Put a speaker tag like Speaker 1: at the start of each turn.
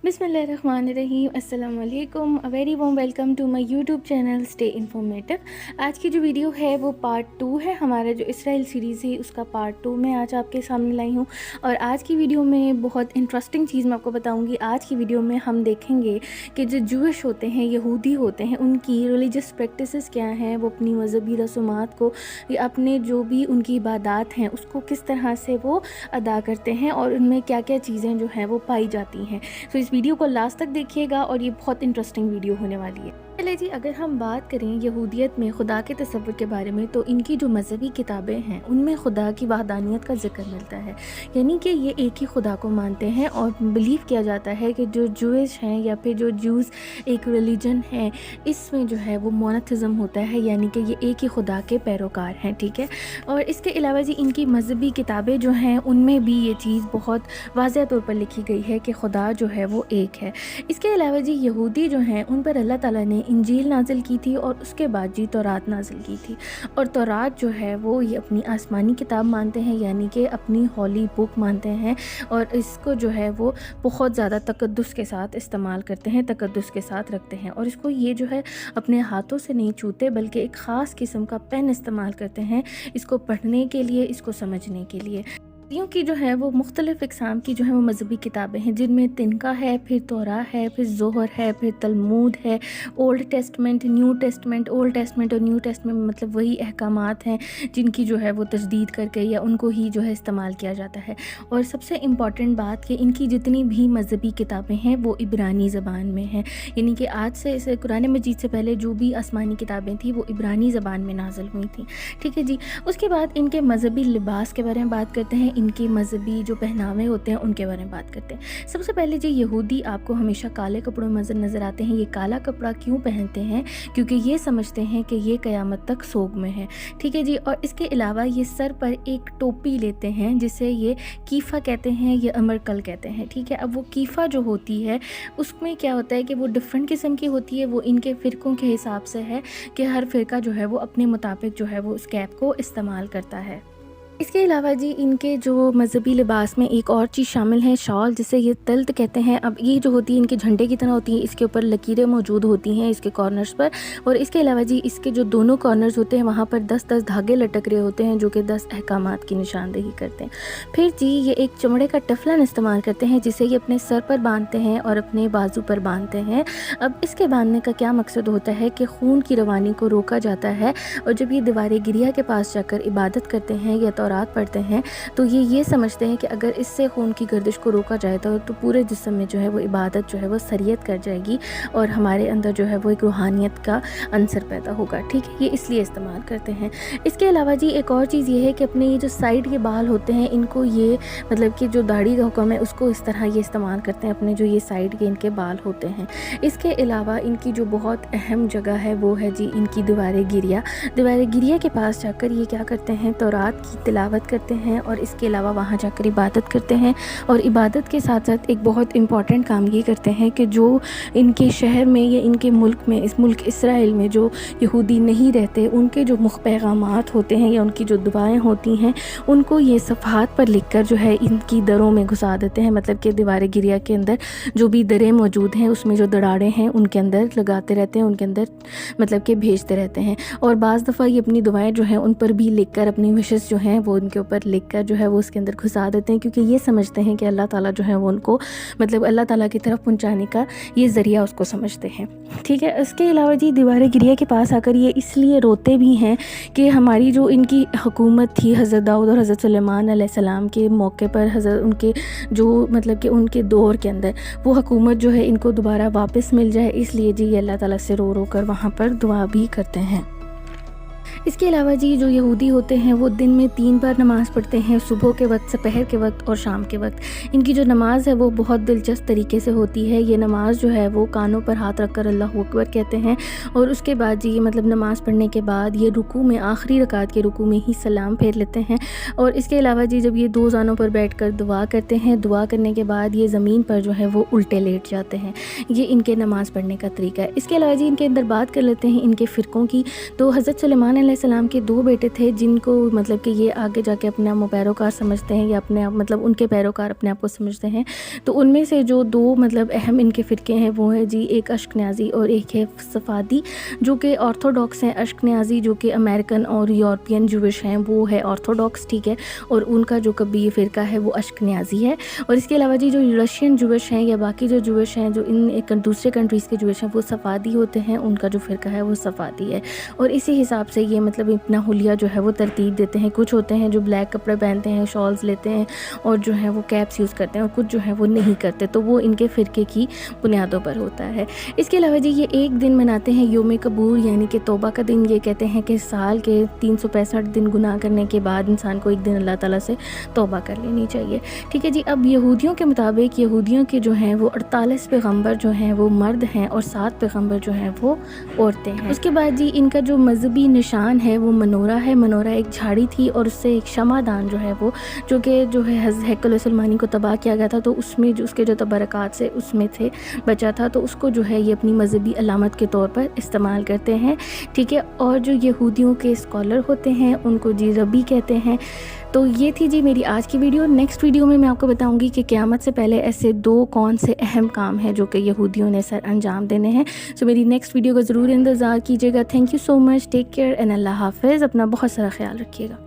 Speaker 1: बिस्मिल्लाहिर्रहमानिर्रहीम। अस्सलाम वालेकुम। A very warm welcome to my YouTube channel stay informative. आज की जो वीडियो है वो पार्ट 2 है। हमारा जो इसराइल सीरीज़ है उसका पार्ट 2 मैं आज आपके सामने लाई हूँ। और आज की वीडियो में बहुत इंटरेस्टिंग चीज़ मैं आपको बताऊँगी। आज की वीडियो में हम देखेंगे कि जो जूइश होते हैं, यहूदी होते हैं, उनकी रिलीजियस प्रैक्टिसेस क्या हैं, वो अपनी मजहबी रसूमात को या अपने जो भी उनकी इबादत हैं उसको किस तरह से वो अदा करते हैं और उनमें क्या क्या चीज़ें जो हैं वो पाई जाती हैं। तो इस वीडियो को लास्ट तक देखिएगा और ये बहुत इंटरेस्टिंग वीडियो होने वाली है। चलिए जी, अगर हम बात करें यहूदियत में खुदा के तसव्वुर के बारे में, तो इनकी जो मजहबी किताबें हैं उनमें खुदा की वहदानियत का जिक्र मिलता है। यानी कि ये एक ही खुदा को मानते हैं और बिलीव किया जाता है कि जो जूइश हैं या फिर जो जूस एक रिलीजन है, इसमें जो है वो मोनोथिज़म होता है, यानी कि ये एक ही खुदा के पैरोकार हैं। ठीक है। और इसके अलावा जी इनकी मजहबी किताबें जो हैं उनमें भी ये चीज़ बहुत वाज़ह तौर पर लिखी गई है कि खुदा जो है वो एक है। इसके अलावा जी यहूदी जो हैं उन पर अल्लाह ताला ने इंजील नाजिल की थी और उसके बाद जी तौरात नाजिल की थी। और तौरात जो है वो ये अपनी आसमानी किताब मानते हैं, यानी कि अपनी हॉली बुक मानते हैं और इसको जो है वो बहुत ज़्यादा तकद्दुस के साथ इस्तेमाल करते हैं, तकद्दुस के साथ रखते हैं। और इसको ये जो है अपने हाथों से नहीं छूते बल्कि एक ख़ास किस्म का पेन इस्तेमाल करते हैं इसको पढ़ने के लिए, इसको समझने के लिए। यहूदियों की जो है वो मुख्तलिफ़ इक़साम की जो है वो मजहबी किताबें हैं, जिनमें तिनका है, फिर तौरा है, फिर ज़ोहर है, फिर तलमूद है, old testament, new testament. Old testament और न्यू टेस्टमेंट में मतलब वही अहकामात हैं जिनकी जो है वो तजदीद करके या उनको ही जो है इस्तेमाल किया जाता है। और सबसे इम्पॉर्टेंट बात कि इनकी जितनी भी मजहबी किताबें हैं वो इब्रानी ज़बान में हैं, यानी कि आज से इसे कुरान मजीद से पहले जो भी आसमानी किताबें थी वो इब्रानी ज़बान में नाज़िल हुई थी। ठीक है जी। उसके बाद इनके मजहबी लिबास के बारे में बात करते हैं, इनके मजहबी जो पहनावे होते हैं उनके बारे में बात करते हैं। सबसे पहले जी यहूदी आपको हमेशा काले कपड़ों में नज़र आते हैं। ये काला कपड़ा क्यों पहनते हैं? क्योंकि ये समझते हैं कि ये क़यामत तक सोग में है। ठीक है जी। और इसके अलावा ये सर पर एक टोपी लेते हैं जिसे ये कीफ़ा कहते हैं, ये अमरकल कहते हैं। ठीक है। अब वो कीफ़ा जो होती है उसमें क्या होता है कि वो डिफरेंट किस्म की होती है। वो इनके फ़िरक़ों के हिसाब से है कि हर फ़िरका जो है वो अपने मुताबिक जो है वो उस कैप को इस्तेमाल करता है। इसके अलावा जी इनके जो मजहबी लिबास में एक और चीज़ शामिल है, शॉल, जिसे ये तल्त कहते हैं। अब ये जो होती है इनके झंडे की तरह होती है, इसके ऊपर लकीरें मौजूद होती हैं इसके कॉर्नर्स पर। और इसके अलावा जी इसके जो दोनों कॉर्नर्स होते हैं वहाँ पर 10-10 धागे लटक रहे होते हैं जो कि 10 अहकामात की निशानदेही करते हैं। फिर जी ये एक चमड़े का टफलन इस्तेमाल करते हैं जिसे ये अपने सर पर बांधते हैं और अपने बाजू पर बांधते हैं। अब इसके बांधने का क्या मकसद होता है कि खून की रवानी को रोका जाता है। और जब ये दीवार गिरिया के पास जाकर इबादत करते हैं या तौरात पढ़ते हैं तो ये समझते हैं कि अगर इससे खून की गर्दिश को रोका जाए तो पूरे जिस्म में जो है वो इबादत जो है वो सरियत कर जाएगी और हमारे अंदर जो है वो एक रूहानियत का अंसर पैदा होगा। ठीक है। ये इसलिए इस्तेमाल करते हैं। इसके अलावा जी एक और चीज़ ये है कि अपने ये जो साइड के बाल होते हैं इनको ये मतलब कि जो दाढ़ी का हुक्म है उसको इस तरह ये इस्तेमाल करते हैं, अपने जो ये साइड के इनके बाल होते हैं। इसके अलावा इनकी जो बहुत अहम जगह है वो है जी इनकी दीवार गिरिया। दीवार गिरिया के पास जाकर ये क्या करते हैं, तौरात की तिलावत करते हैं और इसके अलावा वहाँ जाकर इबादत करते हैं। और इबादत के साथ साथ एक बहुत इम्पॉर्टेंट काम ये करते हैं कि जो इनके शहर में या इनके मुल्क में, इस मुल्क इसराइल में जो यहूदी नहीं रहते, उनके जो पैगामात होते हैं या उनकी जो दुआएं होती हैं उनको ये सफ़हात पर लिखकर जो है इनकी दरों में घुसा देते हैं। मतलब कि दीवार गिरिया के अंदर जो भी दरें मौजूद हैं उसमें जो दरारें हैं उनके अंदर लगाते रहते हैं, उनके अंदर मतलब कि भेजते रहते हैं। और बाज़ दफ़ा ये अपनी दुआएं जो हैं उन पर भी लिख कर, अपनी विशेस जो हैं वो उनके ऊपर लिख कर जो है वो उसके अंदर घुसा देते हैं, क्योंकि ये समझते हैं कि अल्लाह ताला जो है वो उनको मतलब अल्लाह ताला की तरफ पहुंचाने का ये ज़रिया उसको समझते हैं। ठीक है। इसके अलावा जी दीवार गिरिया के पास आकर ये इसलिए रोते भी हैं कि हमारी जो इनकी हुकूमत थी हज़रत दाऊद और हज़रत सुलेमान अलैहिस्सलाम के मौके पर, हज़रत उनके जो मतलब कि उनके दौर के अंदर वो हुकूमत जो है इनको दोबारा वापस मिल जाए, इसलिए जी ये अल्लाह ताला से रो रो कर वहाँ पर दुआ भी करते हैं। इसके अलावा जी जो यहूदी होते हैं वो दिन में 3 बार नमाज़ पढ़ते हैं, सुबह के वक्त, दोपहर के वक्त और शाम के वक्त। इनकी जो नमाज़ है वो बहुत दिलचस्प तरीके से होती है। ये नमाज़ जो है वो कानों पर हाथ रखकर अल्लाहु अकबर कहते हैं और उसके बाद जी मतलब नमाज़ पढ़ने के बाद ये रुकू में, आखिरी रकात के रुकू में ही सलाम फेर लेते हैं। और इसके अलावा जी जब ये 2 ज़ानों पर बैठकर दुआ करते हैं, दुआ करने के बाद ये ज़मीन पर जो है वो उल्टे लेट जाते हैं। ये इनके नमाज़ पढ़ने का तरीका है। इसके अलावा जी इनके अंदर बात कर लेते हैं इनके फ़िरक़ों की। तो हज़रत सुलेमान علیہ السلام کے 2 بیٹے تھے جن کو مطلب کہ یہ آگے جا کے اپنے آپ پیروکار سمجھتے ہیں یا اپنے آپ مطلب ان کے پیروکار اپنے آپ کو سمجھتے ہیں. تو ان میں سے جو 2 مطلب اہم ان کے فرقے ہیں وہ ہے جی ایک اشکنازی اور ایک ہے صفادی جو کہ آرتھوڈاکس ہیں. اشکنازی جو کہ امریکن اور یورپین جوش ہیں وہ ہے آرتھوڈاکس, ٹھیک ہے, اور ان کا جو کبھی یہ فرقہ ہے وہ اشکنازی ہے. اور اس کے علاوہ جی جو رشین جوش ہیں یا باقی جو جوش ہیں جو ان ایک دوسرے کنٹریز کے جوش ہیں وہ صفادی ہوتے ہیں, ان کا جو فرقہ ہے وہ صفادی ہے. اور اسی حساب سے یہ مطلب اپنا حلیہ جو ہے وہ ترتیب دیتے ہیں. کچھ ہوتے ہیں جو بلیک کپڑے پہنتے ہیں, شالز لیتے ہیں اور جو ہے وہ کیپس یوز کرتے ہیں, اور کچھ جو ہے وہ نہیں کرتے, تو وہ ان کے فرقے کی بنیادوں پر ہوتا ہے. اس کے علاوہ جی یہ ایک دن مناتے ہیں یوم کبور یعنی کہ توبہ کا دن. یہ کہتے ہیں کہ سال کے 365 دن گناہ کرنے کے بعد انسان کو ایک دن اللہ تعالیٰ سے توبہ کر لینی چاہیے, ٹھیک ہے جی. اب یہودیوں کے مطابق یہودیوں کے جو ہیں وہ 48 پیغمبر جو ہیں وہ مرد ہیں اور 7 پیغمبر جو ہیں وہ عورتیں ہیں. اس کے بعد جی ان کا جو مذہبی نشان ہے وہ منورہ ہے. منورہ ایک جھاڑی تھی اور اس سے ایک شمع دان جو ہے وہ جو کہ جو ہے ہیکل سلیمانی کو تباہ کیا گیا تھا, تو اس میں جو اس کے جو تبرکات سے اس میں تھے بچا تھا, تو اس کو جو ہے یہ اپنی مذہبی علامت کے طور پر استعمال کرتے ہیں, ٹھیک ہے. اور جو یہودیوں کے اسکالر ہوتے ہیں ان کو جی ربی کہتے ہیں. تو یہ تھی جی میری آج کی ویڈیو. نیکسٹ ویڈیو میں آپ کو بتاؤں گی کہ قیامت سے پہلے ایسے 2 کون سے اہم کام ہیں جو کہ یہودیوں نے سر انجام دینے ہیں. سو میری نیکسٹ ویڈیو کا ضرور انتظار کیجیے گا. Thank you so much, take care and اللہ حافظ. اپنا بہت سارا خیال رکھیے گا.